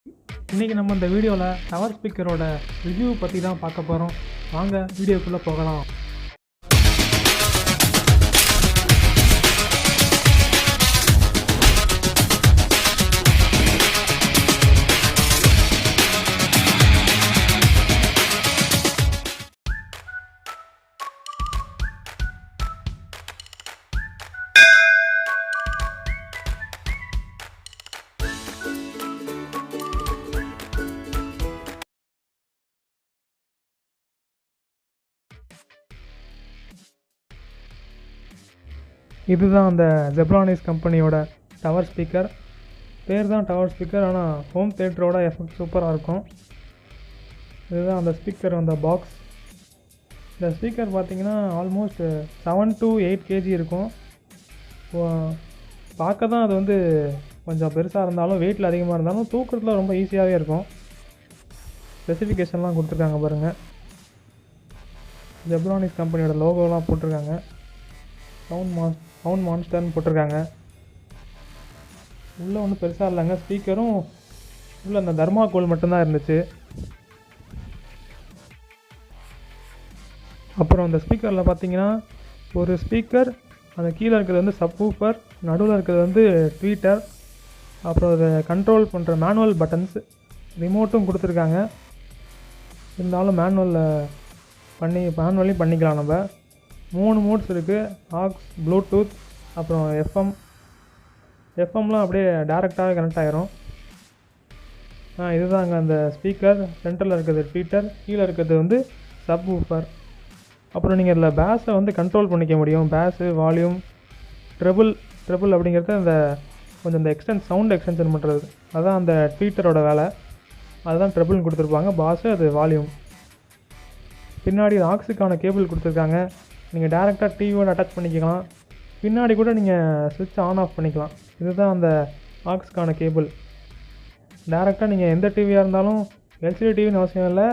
இன்றைக்கி நம்ம இந்த வீடியோவில் டவர் ஸ்பீக்கரோட ரிவ்யூ பற்றி தான் பார்க்க போகிறோம். வாங்க வீடியோக்குள்ளே போகலாம். இதுதான் அந்த ஜெப்ரானிஸ் கம்பெனியோட டவர் ஸ்பீக்கர். பேர் தான் டவர் ஸ்பீக்கர், ஆனால் ஹோம் தேட்டரோட எஃபெக்ட் சூப்பராக இருக்கும். இதுதான் அந்த ஸ்பீக்கர், அந்த பாக்ஸ். இந்த ஸ்பீக்கர் பார்த்திங்கன்னா ஆல்மோஸ்ட் 7 to 8 kg இருக்கும். பார்க்க தான் அது வந்து கொஞ்சம் பெருசாக இருந்தாலும் வெயிட்டில் அதிகமாக இருந்தாலும் தூக்கிறதுல ரொம்ப ஈஸியாகவே இருக்கும். ஸ்பெசிஃபிகேஷன்லாம் கொடுத்துருக்காங்க பாருங்கள். ஜெப்ரானிஸ் கம்பெனியோட லோகோலாம் போட்டிருக்காங்க. சவுண்ட் மான்ஸ்டர்னு போட்டிருக்காங்க. உள்ளே ஒன்றும் பெருசாக இல்லைங்க. ஸ்பீக்கரும் உள்ளே அந்த தர்மாக்கோல் மட்டும்தான் இருந்துச்சு. அப்புறம் அந்த ஸ்பீக்கரில் பார்த்தீங்கன்னா ஒரு ஸ்பீக்கர், அந்த கீழே இருக்கிறது வந்து சப்வூஃபர், நடுவில் இருக்கிறது வந்து ட்வீட்டர், அப்புறம் அதை கண்ட்ரோல் பண்ணுற மேனுவல் பட்டன்ஸ், ரிமோட்டும் கொடுத்துருக்காங்க. இருந்தாலும் மேனுவலையும் பண்ணிக்கலாம். நம்ம 3 மோட்ஸ் இருக்குது. ஆக்ஸ், ப்ளூடூத், அப்புறம் எஃப்எம்லாம் அப்படியே டேரெக்டாகவே கனெக்ட் ஆகிரும். இதுதாங்க அந்த ஸ்பீக்கர். சென்டரில் இருக்கிறது ட்வீட்டர், கீழே இருக்கிறது வந்து சப்வூஃபர். அப்புறம் நீங்கள் இதில் பேஸை வந்து கண்ட்ரோல் பண்ணிக்க முடியும். பேஸு, வால்யூம், ட்ரெபிள் அப்படிங்கிறது அந்த கொஞ்சம் இந்த சவுண்ட் எக்ஸ்டென்ஷன் பண்ணுறது, அதுதான் அந்த ட்வீட்டரோட வேலை. அதுதான் ட்ரெபிள்னு கொடுத்துருப்பாங்க. பாஸு அது வால்யூம். பின்னாடி ஆக்ஸுக்கான கேபிள் கொடுத்துருக்காங்க. நீங்கள் டேரெக்டாக டிவியோட அட்டாச் பண்ணிக்கலாம். பின்னாடி கூட நீங்கள் ஸ்விட்ச் ஆன் ஆஃப் பண்ணிக்கலாம். இதுதான் அந்த ஆக்ஸுக்கான கேபிள். டேரெக்டாக நீங்கள் எந்த டிவியாக இருந்தாலும், எல்சிடி டிவின்னு அவசியம் இல்லை,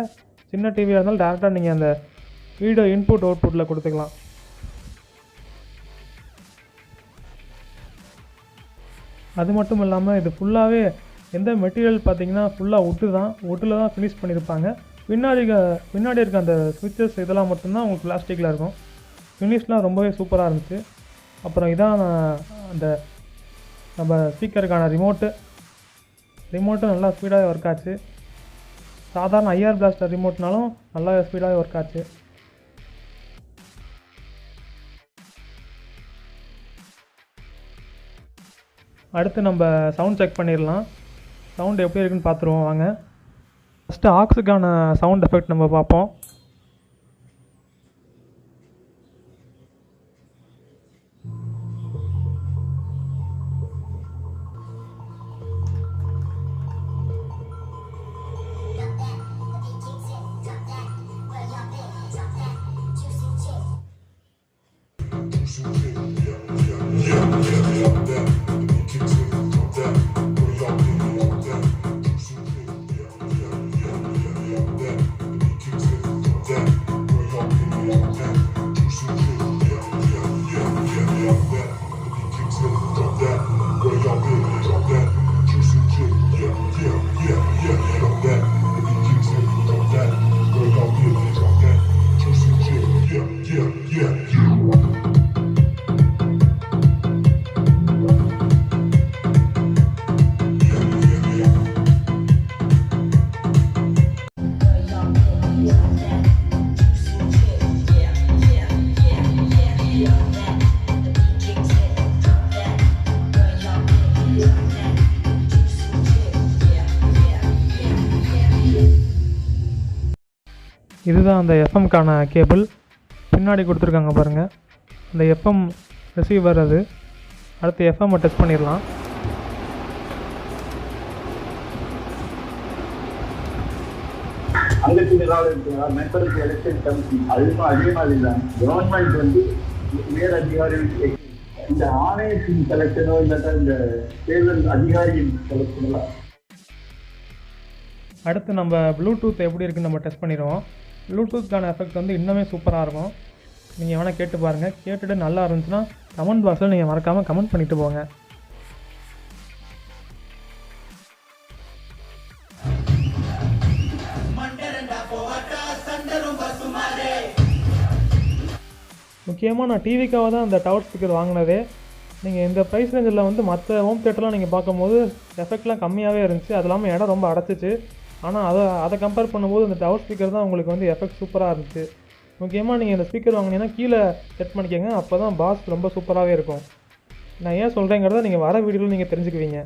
சின்ன டிவியாக இருந்தாலும் டேரெக்டாக நீங்கள் அந்த வீடியோ இன்புட் அவுட்புட்டில் கொடுத்துக்கலாம். அது மட்டும் இல்லாமல் இது ஃபுல்லாகவே எந்த மெட்டீரியல் பார்த்தீங்கன்னா ஃபுல்லாக வுட்டில் தான் ஃபினிஷ் பண்ணியிருப்பாங்க. பின்னாடி இருக்க அந்த ஸ்விட்சஸ் இதெல்லாம் மட்டும்தான் உங்களுக்கு பிளாஸ்டிக்கில் இருக்கும். ஃபினிஷ்லாம் ரொம்பவே சூப்பராக இருந்துச்சு. அப்புறம் இதான் அந்த நம்ம ஸ்பீக்கருக்கான ரிமோட்டு நல்லா ஸ்பீடாகவே ஒர்க் ஆச்சு. சாதாரண ஐஆர் பிளாஸ்டர் ரிமோட்னாலும் நல்லா ஸ்பீடாகவே ஒர்க் ஆச்சு. அடுத்து நம்ம சவுண்ட் செக் பண்ணிடலாம். சவுண்ட் எப்படி இருக்குன்னு பார்த்துருவோம் வாங்க. ஃபஸ்ட்டு ஆக்ஸுக்கான சவுண்ட் எஃபெக்ட் நம்ம பார்ப்போம். இதுதான் அந்த எஃப்எம்க்கான கேபிள். பின்னாடி கொடுத்துருக்காங்க பாருங்கள். அந்த எஃப்எம் ரிசீவர் அது. அடுத்து எஃப்எம்மை டெஸ்ட் பண்ணிடலாம். மெம்பருக்கு எலெக்ஷன் கமிஷன் அதுவும் அதே மாதிரி தான். கவர்மெண்ட் வந்து மேல் அதிகாரிகளுக்கு இந்த ஆணையத்தின் செலக்ஷனோ இல்லாட்டா இந்த தேர்தல் அதிகாரியின் செலக்ஷனோ. அடுத்து நம்ம ப்ளூடூத் எப்படி இருக்குன்னு நம்ம டெஸ்ட் பண்ணிடுவோம். ப்ளூடூத்துக்கான எஃபெக்ட் வந்து இன்னுமே சூப்பராக இருக்கும். நீங்கள் வேணால் கேட்டு பாருங்கள். கேட்டுட்டு நல்லா இருந்துச்சுன்னா கமெண்ட் பாக்ஸில் நீங்கள் மறக்காமல் கமெண்ட் பண்ணிவிட்டு போங்க. முக்கியமாக நான் டிவிக்காக தான் அந்த டவர் ஸ்பீக்கர் வாங்கினதே. நீங்கள் இந்த ப்ரைஸ் ரேஞ்சில் வந்து மற்ற ஹோம் தியேட்டர்லாம் நீங்கள் பார்க்கும்போது எஃபெக்ட்லாம் கம்மியாகவே இருந்துச்சு. அது இல்லாமல் இடம் ரொம்ப அடைச்சிச்சு. ஆனால் அதை கம்பேர் பண்ணும்போது இந்த டவர் ஸ்பீக்கர் தான் உங்களுக்கு வந்து எஃபெக்ட் சூப்பராக இருந்துச்சு. முக்கியமாக நீங்கள் இந்த ஸ்பீக்கர் வாங்கினீங்கன்னா கீழே செட் பண்ணிக்கோங்க. அப்போ தான் பாஸ் ரொம்ப சூப்பராகவே இருக்கும். நான் ஏன் சொல்கிறேங்கிறத நீங்கள் வர வீடியோவில் நீங்கள் தெரிஞ்சுக்குவீங்க.